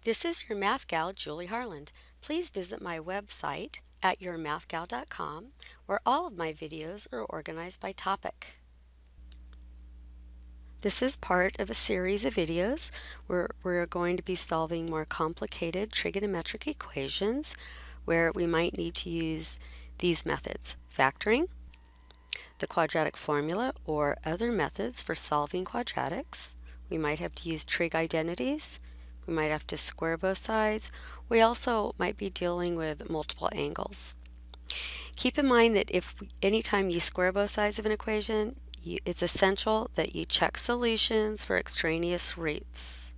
This is your math gal, Julie Harland. Please visit my website at yourmathgal.com, where all of my videos are organized by topic. This is part of a series of videos where we're going to be solving more complicated trigonometric equations where we might need to use these methods: factoring, the quadratic formula, or other methods for solving quadratics. We might have to use trig identities. We might have to square both sides. We also might be dealing with multiple angles. Keep in mind that anytime you square both sides of an equation, it's essential that you check solutions for extraneous roots.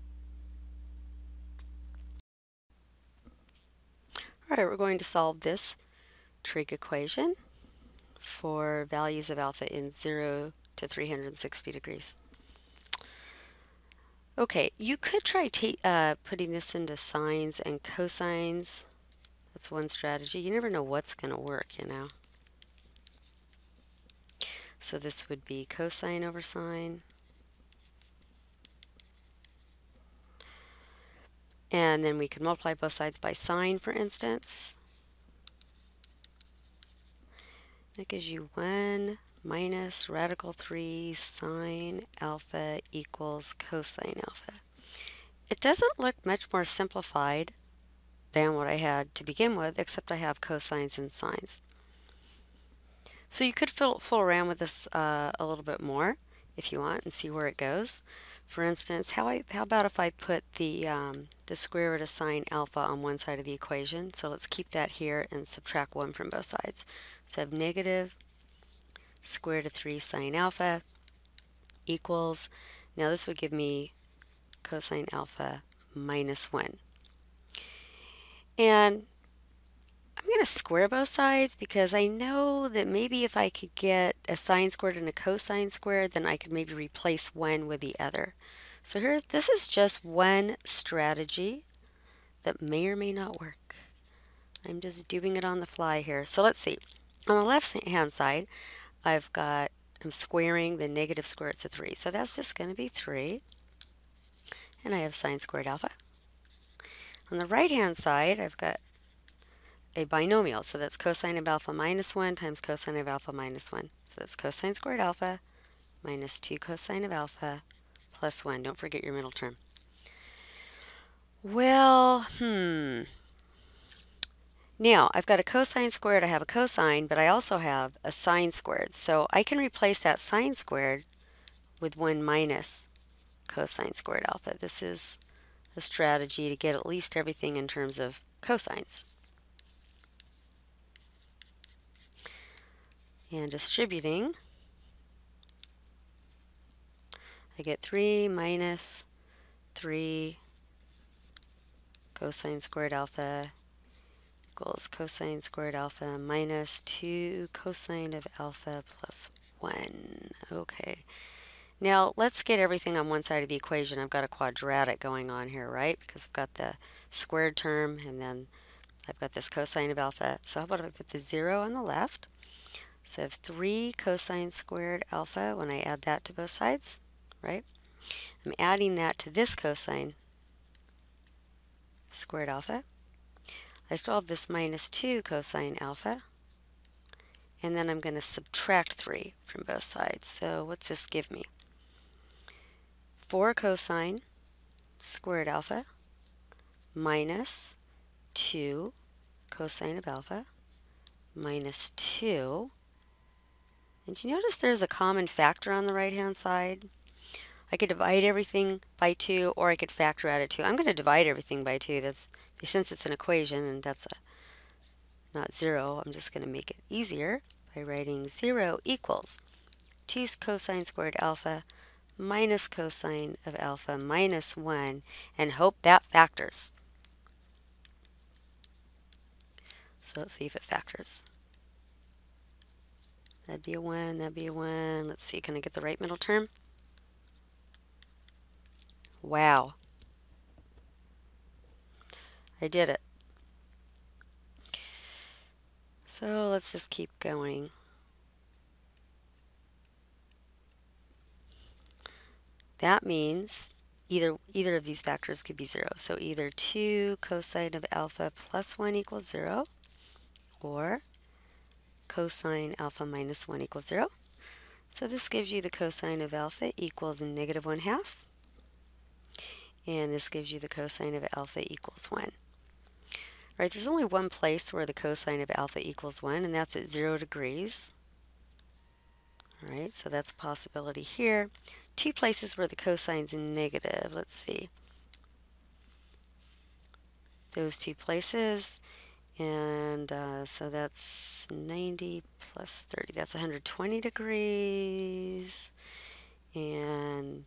All right, we're going to solve this trig equation for values of alpha in 0 to 360 degrees. Okay, you could try putting this into sines and cosines. That's one strategy. You never know what's going to work, you know. So this would be cosine over sine. And then we could multiply both sides by sine, for instance. That gives you 1 minus radical 3 sine alpha equals cosine alpha. It doesn't look much more simplified than what I had to begin with, except I have cosines and sines. So you could fool around with this a little bit more if you want and see where it goes. For instance, how about if I put the square root of sine alpha on one side of the equation? So let's keep that here and subtract 1 from both sides. So I have negative square root of 3 sine alpha equals, now this would give me cosine alpha minus 1. And I'm going to square both sides because I know that maybe if I could get a sine squared and a cosine squared, then I could maybe replace one with the other. So this is just one strategy that may or may not work. I'm just doing it on the fly here. So let's see. On the left hand side, I'm squaring the negative square roots of 3. So that's just going to be 3. And I have sine squared alpha. On the right hand side, I've got a binomial. So that's cosine of alpha minus 1 times cosine of alpha minus 1. So that's cosine squared alpha minus 2 cosine of alpha plus 1. Don't forget your middle term. Well, now, I've got a cosine squared, I have a cosine, but I also have a sine squared. So I can replace that sine squared with 1 minus cosine squared alpha. This is a strategy to get at least everything in terms of cosines. And distributing, I get 3 minus 3 cosine squared alpha equals cosine squared alpha minus 2 cosine of alpha plus 1. Okay. Now let's get everything on one side of the equation. I've got a quadratic going on here, right? Because I've got the squared term and then I've got this cosine of alpha. So how about if I put the 0 on the left? So I have 3 cosine squared alpha when I add that to both sides, right? I'm adding that to this cosine squared alpha. I still have this minus 2 cosine alpha. And then I'm going to subtract 3 from both sides. So what's this give me? 4 cosine squared alpha minus 2 cosine of alpha minus 2. And you notice there's a common factor on the right-hand side? I could divide everything by 2, or I could factor out of 2. I'm going to divide everything by 2. Since it's an equation and that's not 0, I'm just going to make it easier by writing 0 equals 2 cosine squared alpha minus cosine of alpha minus 1, and hope that factors. So let's see if it factors. That'd be a 1, that'd be a 1. Let's see, can I get the right middle term? Wow. I did it. So let's just keep going. That means either of these factors could be 0. So either 2 cosine of alpha plus 1 equals 0, or cosine alpha minus 1 equals 0. So this gives you the cosine of alpha equals negative 1/2. And this gives you the cosine of alpha equals 1. Right, there's only one place where the cosine of alpha equals 1, and that's at 0 degrees. All right, so that's a possibility here. Two places where the cosine's negative. Let's see. Those two places. And so that's 90 plus 30. That's 120 degrees. And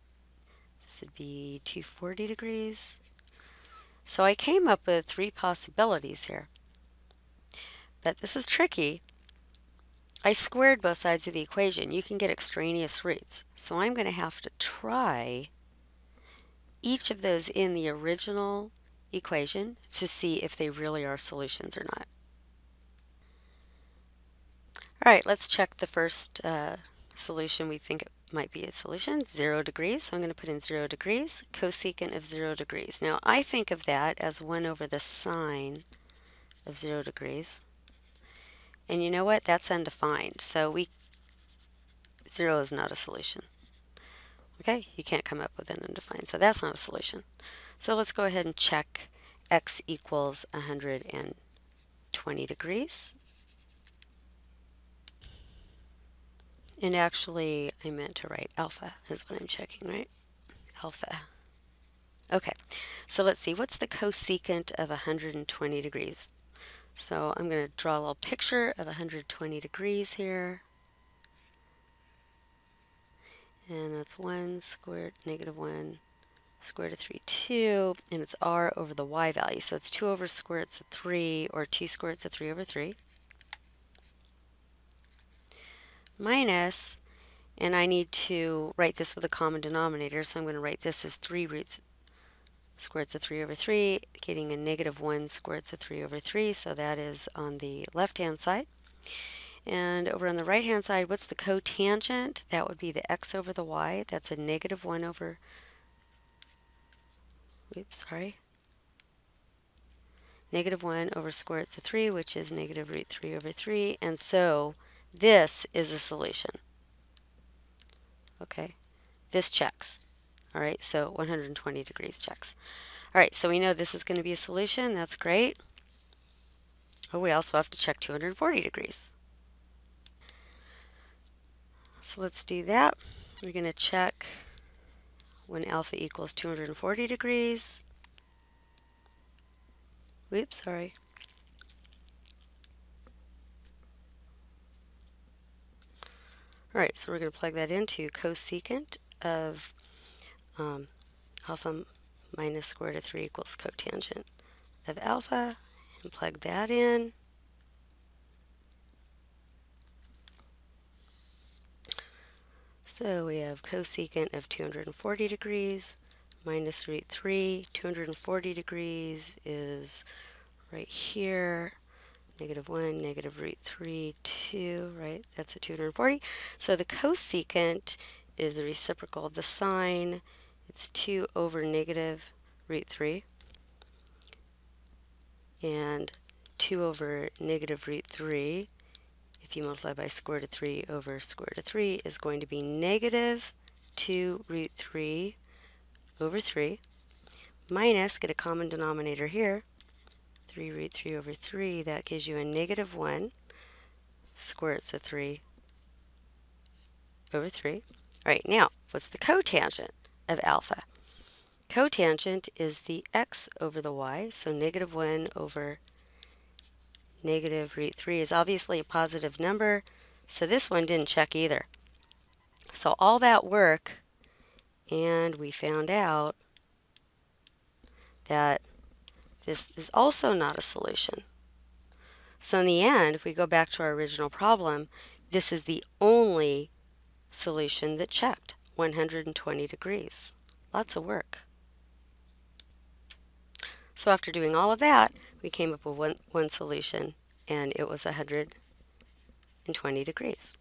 this would be 240 degrees. So I came up with 3 possibilities here. But this is tricky. I squared both sides of the equation. You can get extraneous roots. So I'm going to have to try each of those in the original equation to see if they really are solutions or not. All right, let's check the first solution we think it might be a solution, 0 degrees. So I'm going to put in 0 degrees, cosecant of 0 degrees. Now I think of that as 1 over the sine of 0 degrees. And you know what? That's undefined. So 0 is not a solution. Okay, you can't come up with an undefined, so that's not a solution. So let's go ahead and check x equals 120 degrees. And actually, I meant to write alpha is what I'm checking, right? Alpha. Okay, so let's see, what's the cosecant of 120 degrees? So I'm going to draw a little picture of 120 degrees here. And that's 1 squared, negative 1 square root of 3, 2, and it's r over the y value. So it's 2 over square roots of 3, or 2 square roots of 3 over 3, minus, and I need to write this with a common denominator, so I'm going to write this as 3 square roots of 3 over 3, getting a negative 1 square roots of 3 over 3, so that is on the left-hand side. And over on the right-hand side, what's the cotangent? That would be the x over the y. That's a negative 1 over, negative 1 over square roots of 3, which is negative root 3 over 3. And so this is a solution. Okay, this checks. All right, so 120 degrees checks. All right, so we know this is going to be a solution. That's great. Oh, we also have to check 240 degrees. So let's do that. We're going to check when alpha equals 240 degrees. Whoops, sorry. All right, so we're going to plug that into cosecant of alpha minus square root of 3 equals cotangent of alpha, and plug that in. So we have cosecant of 240 degrees minus root 3. 240 degrees is right here. Negative 1, negative root 3, 2, right? That's a 240. So the cosecant is the reciprocal of the sine. It's 2 over negative root 3. And 2 over negative root 3, if you multiply by square root of 3 over square root of 3, is going to be negative 2 root 3 over 3, minus, get a common denominator here, 3 root 3 over 3, that gives you a negative 1 square roots of 3 over 3. All right, now, what's the cotangent of alpha? Cotangent is the x over the y, so negative 1 over negative root 3 is obviously a positive number, so this one didn't check either. So all that work, and we found out that this is also not a solution. So in the end, if we go back to our original problem, this is the only solution that checked, 120 degrees. Lots of work. So after doing all of that, we came up with one solution, and it was 120 degrees.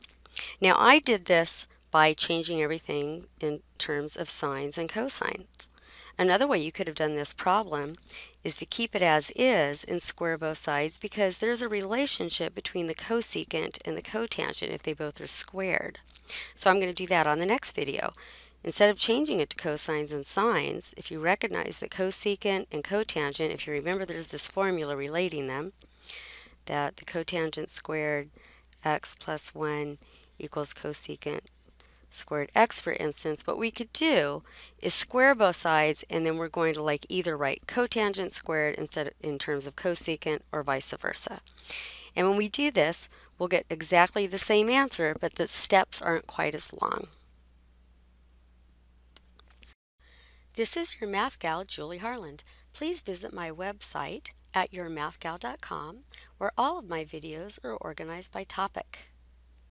Now I did this by changing everything in terms of sines and cosines. Another way you could have done this problem is to keep it as is and square both sides, because there's a relationship between the cosecant and the cotangent if they both are squared. So I'm going to do that on the next video. Instead of changing it to cosines and sines, if you recognize that cosecant and cotangent, if you remember there's this formula relating them, that the cotangent squared x plus 1 equals cosecant squared x, for instance, what we could do is square both sides, and then we're going to either write cotangent squared instead in terms of cosecant, or vice versa. And when we do this, we'll get exactly the same answer, but the steps aren't quite as long. This is your math gal, Julie Harland. Please visit my website at yourmathgal.com, where all of my videos are organized by topic.